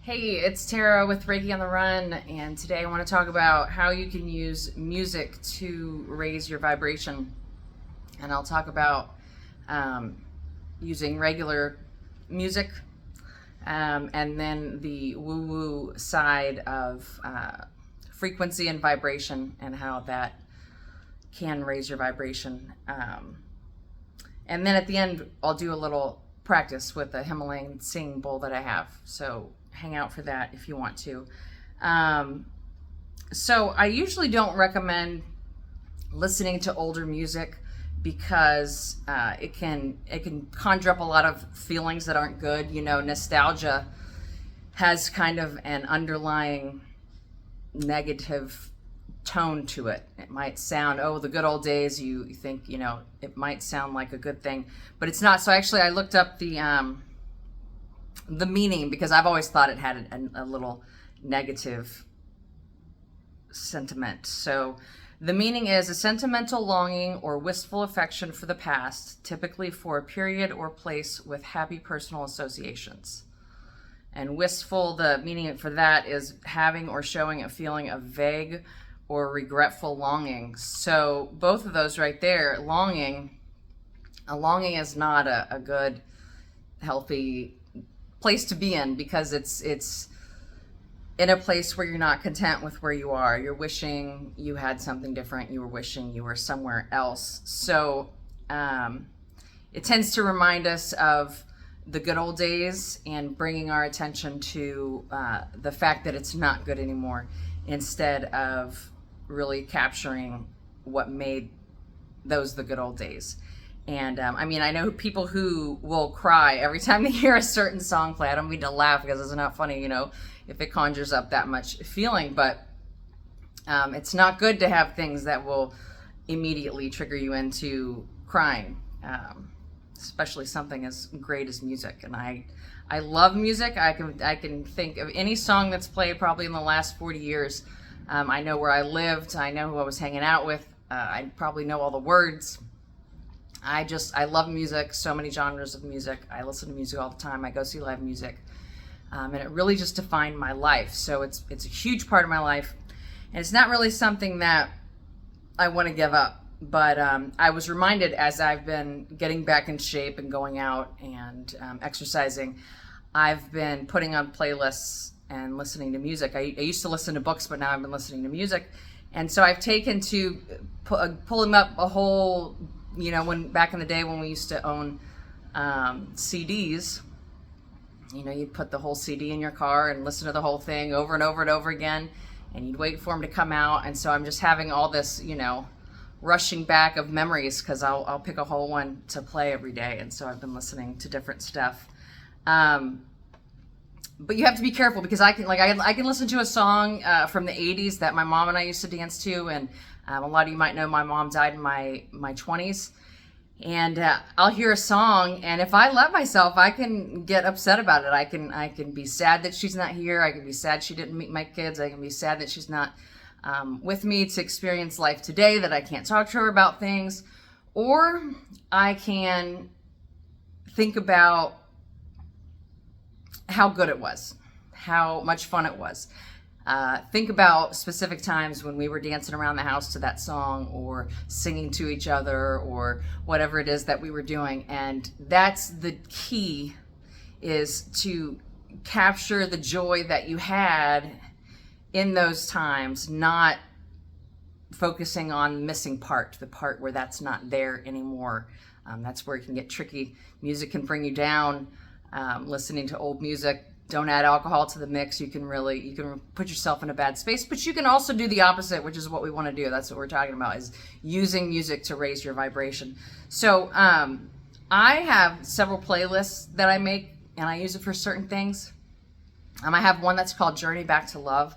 Hey, it's Tara with Reiki on the Run, and today I want to talk about how you can use music to raise your vibration. And I'll talk about using regular music and then the woo-woo side of frequency and vibration and how that can raise your vibration. And then at the end, I'll do a little practice with a Himalayan singing bowl that I have. So hang out for that if you want to. So I usually don't recommend listening to older music because it can conjure up a lot of feelings that aren't good. You know, nostalgia has kind of an underlying negative tone to it. It might sound, oh, the good old days. You think, you know, it might sound like a good thing, but it's not. So actually, I looked up the meaning because I've always thought it had a little negative sentiment. So the meaning is a sentimental longing or wistful affection for the past, typically for a period or place with happy personal associations. And wistful, the meaning for that is having or showing a feeling of vague or regretful longing. So both of those right there, a longing is not a good, healthy place to be in, because it's in a place where you're not content with where you are. You're wishing you had something different. You were wishing you were somewhere else. So it tends to remind us of the good old days and bringing our attention to the fact that it's not good anymore, instead of really capturing what made those the good old days. And I mean, I know people who will cry every time they hear a certain song play. I don't mean to laugh because it's not funny, you know, if it conjures up that much feeling, but it's not good to have things that will immediately trigger you into crying, especially something as great as music. And I love music. I can think of any song that's played probably in the last 40 years. I know where I lived. I know who I was hanging out with. I probably know all the words. I love music, so many genres of music. I listen to music all the time. I go see live music. And it really just defined my life. So it's a huge part of my life. And it's not really something that I want to give up. But I was reminded, as I've been getting back in shape and going out and exercising, I've been putting on playlists and listening to music. I used to listen to books, but now I've been listening to music. And so I've taken to pulling up a whole, you know, when back in the day when we used to own CDs, you know, you'd put the whole CD in your car and listen to the whole thing over and over and over again, and you'd wait for them to come out. And so I'm just having all this, you know, rushing back of memories, because I'll pick a whole one to play every day. And so I've been listening to different stuff. But you have to be careful, because I can listen to a song from the 80s that my mom and I used to dance to, and a lot of you might know my mom died in my 20s, and I'll hear a song, and if I let myself, I can get upset about it. I can be sad that she's not here. I can be sad she didn't meet my kids. I can be sad that she's not with me to experience life today, that I can't talk to her about things, or I can think about how good it was, how much fun it was. Think about specific times when we were dancing around the house to that song, or singing to each other, or whatever it is that we were doing. And that's the key, is to capture the joy that you had in those times, not focusing on the missing part, the part where that's not there anymore. That's where it can get tricky. Music can bring you down. Listening to old music, don't add alcohol to the mix. You can put yourself in a bad space, but you can also do the opposite, which is what we want to do. That's what we're talking about, is using music to raise your vibration. So I have several playlists that I make, and I use it for certain things. I have one that's called Journey Back to Love.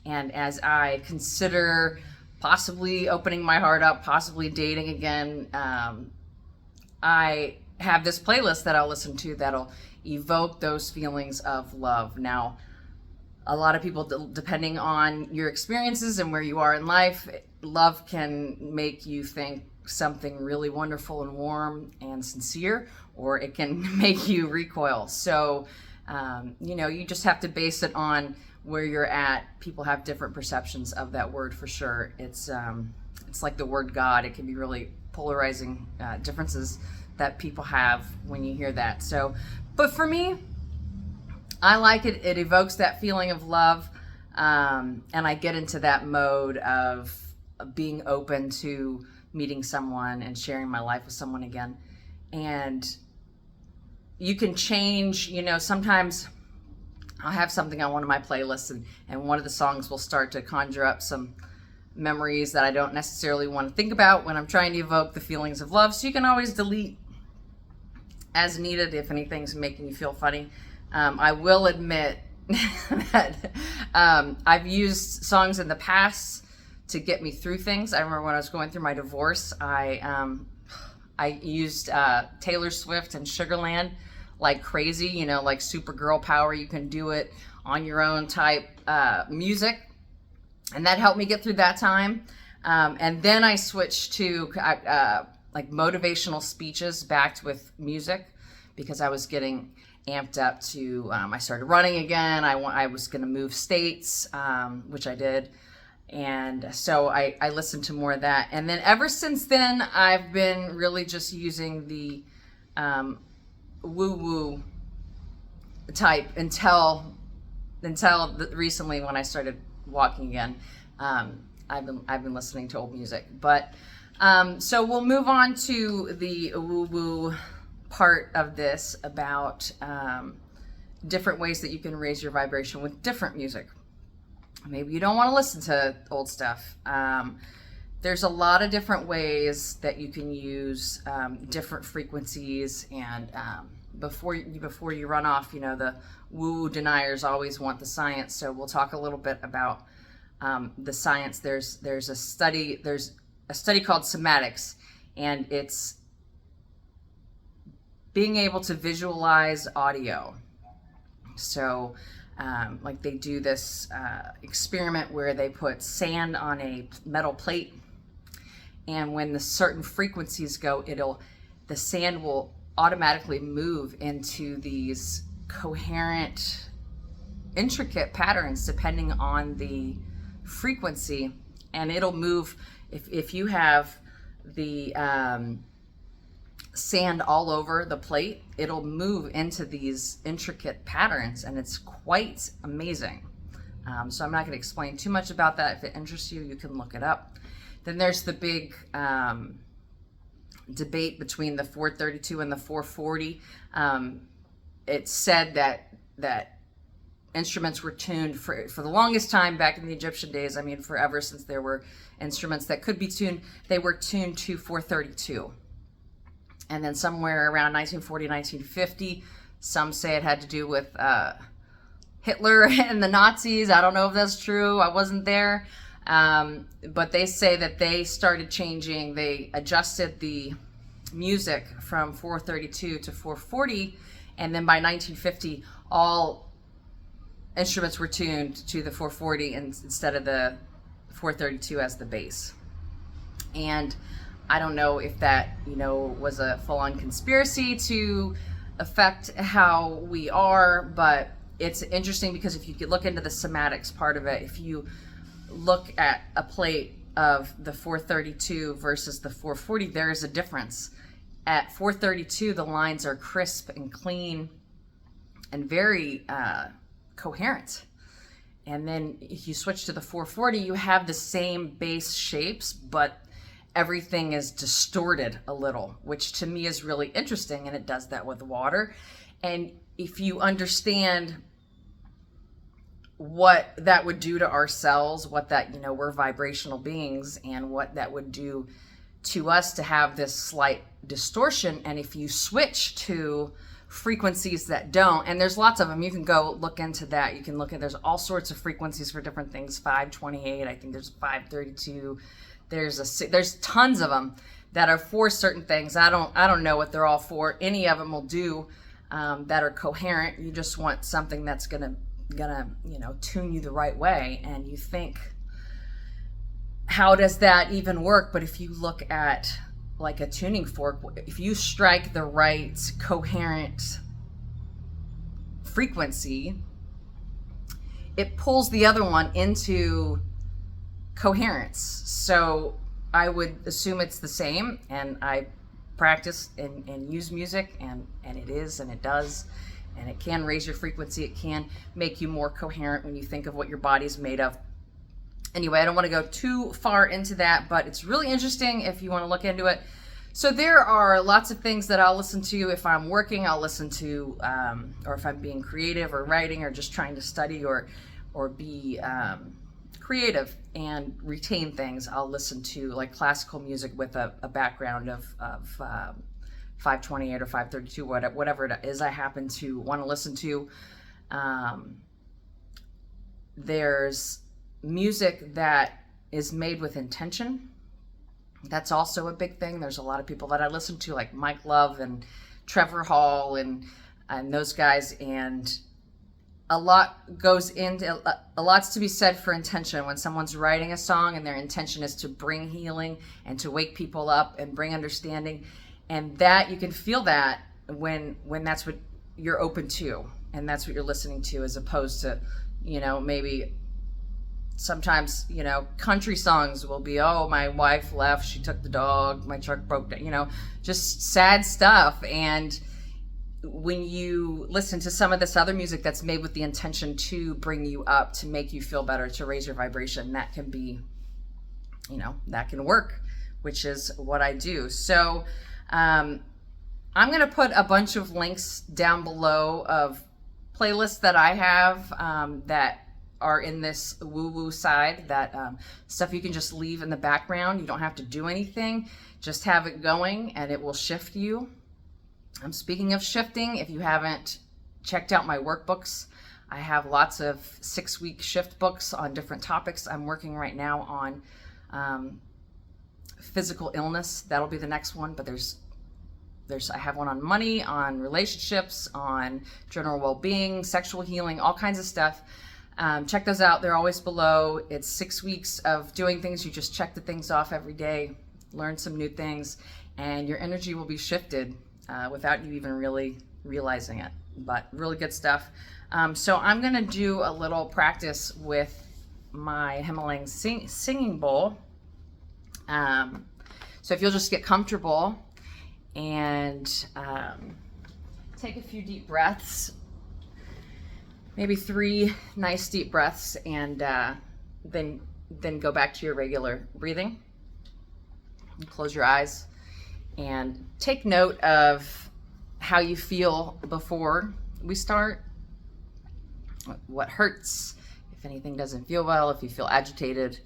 And as I consider possibly opening my heart up, possibly dating again, I have this playlist that I'll listen to that'll evoke those feelings of love. Now, a lot of people, depending on your experiences and where you are in life, love can make you think something really wonderful and warm and sincere, or it can make you recoil. So You just have to base it on where you're at. People have different perceptions of that word for sure. It's like the word God. It can be really polarizing differences that people have when you hear that. So, but for me, I like it. It evokes that feeling of love. And I get into that mode of being open to meeting someone and sharing my life with someone again. And you can change, sometimes I'll have something on one of my playlists and one of the songs will start to conjure up some memories that I don't necessarily want to think about when I'm trying to evoke the feelings of love. So you can always delete as needed if anything's making you feel funny. I will admit that I've used songs in the past to get me through things. I remember when I was going through my divorce, I used Taylor Swift and Sugarland like crazy, like super girl power. You can do it on your own type music. And that helped me get through that time. And then I switched to like motivational speeches backed with music because I was getting amped up to, I started running again. I was going to move states, which I did. And so I listened to more of that. And then ever since then, I've been really just using the woo-woo type until recently when I started walking again. I've been listening to old music. But so we'll move on to the woo-woo part of this about different ways that you can raise your vibration with different music. Maybe you don't want to listen to old stuff. There's a lot of different ways that you can use different frequencies, and before you run off, the woo deniers always want the science. So we'll talk a little bit about the science. There's a study called somatics, and it's being able to visualize audio. So like they do this experiment where they put sand on a metal plate, and when the certain frequencies go, the sand will automatically move into these coherent, intricate patterns depending on the frequency, and it'll move if you have the sand all over the plate, it'll move into these intricate patterns, and it's quite amazing. So I'm not going to explain too much about that. If it interests you, you can look it up. Then there's the big debate between the 432 and the 440. It's said that instruments were tuned for the longest time back in the Egyptian days. I mean, forever, since there were instruments that could be tuned, they were tuned to 432. And then somewhere around 1940, 1950, some say it had to do with Hitler and the Nazis. I don't know if that's true. I wasn't there. But they say that they started changing. They adjusted the music from 432 to 440. And then by 1950, all instruments were tuned to the 440 instead of the 432 as the bass. And I don't know if that, was a full-on conspiracy to affect how we are, but it's interesting because if you could look into the somatics part of it, if you look at a plate of the 432 versus the 440, there is a difference. At 432, the lines are crisp and clean and very coherent. And then if you switch to the 440, you have the same bass shapes, but everything is distorted a little, which to me is really interesting, and it does that with water. And if you understand what that would do to our cells, what that, we're vibrational beings, and what that would do to us to have this slight distortion, and if you switch to frequencies that don't, and there's lots of them, you can go look into that. You can look at, there's all sorts of frequencies for different things, 528, I think there's 532, there's tons of them that are for certain things. I don't know what they're all for. Any of them will do that are coherent. You just want something that's gonna tune you the right way, and you think, how does that even work? But if you look at like a tuning fork, if you strike the right coherent frequency, it pulls the other one into coherence. So I would assume it's the same, and I practice and use music, and it is, and it does, and it can raise your frequency. It can make you more coherent when you think of what your body's made of. Anyway, I don't want to go too far into that, but it's really interesting if you want to look into it. So there are lots of things that I'll listen to. If I'm working, I'll listen to, or if I'm being creative or writing or just trying to study or be creative and retain things, I'll listen to like classical music with a background of 528 or 532, whatever it is I happen to want to listen to. There's music that is made with intention. That's also a big thing. There's a lot of people that I listen to, like Mike Love and Trevor Hall and those guys, and a lot goes into, a lot's to be said for intention. When someone's writing a song and their intention is to bring healing and to wake people up and bring understanding, and that you can feel that when that's what you're open to and that's what you're listening to, as opposed to, maybe sometimes, country songs will be, oh, my wife left, she took the dog, my truck broke down, just sad stuff. And when you listen to some of this other music that's made with the intention to bring you up, to make you feel better, to raise your vibration, that can be, that can work, which is what I do. So I'm going to put a bunch of links down below of playlists that I have that are in this woo-woo side, that stuff you can just leave in the background. You don't have to do anything, just have it going and it will shift you. Speaking of shifting, if you haven't checked out my workbooks, I have lots of 6-week shift books on different topics. I'm working right now on physical illness. That'll be the next one, but I have one on money, on relationships, on general well-being, sexual healing, all kinds of stuff. Check those out. They're always below. It's 6 weeks of doing things. You just check the things off every day, learn some new things, and your energy will be shifted without you even really realizing it. But really good stuff. So I'm going to do a little practice with my Himalayan singing bowl. So if you'll just get comfortable and take a few deep breaths, maybe 3 nice deep breaths, and then go back to your regular breathing. And close your eyes and take note of how you feel before we start. What hurts, if anything doesn't feel well, if you feel agitated,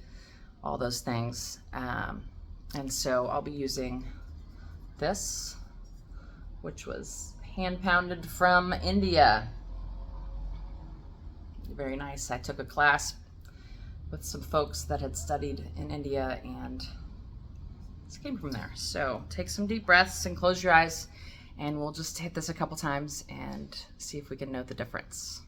all those things. And so I'll be using this, which was hand pounded from India. Very nice. I took a class with some folks that had studied in India, and this came from there. So take some deep breaths and close your eyes, and we'll just hit this a couple times and see if we can note the difference.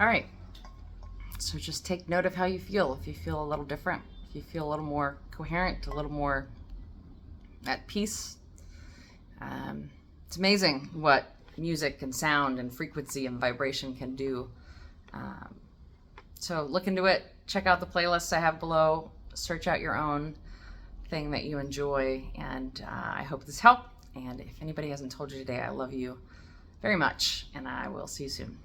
All right, so just take note of how you feel. If you feel a little different, if you feel a little more coherent, a little more at peace. It's amazing what music and sound and frequency and vibration can do. So look into it. Check out the playlists I have below. Search out your own thing that you enjoy. And I hope this helped. And if anybody hasn't told you today, I love you very much. And I will see you soon.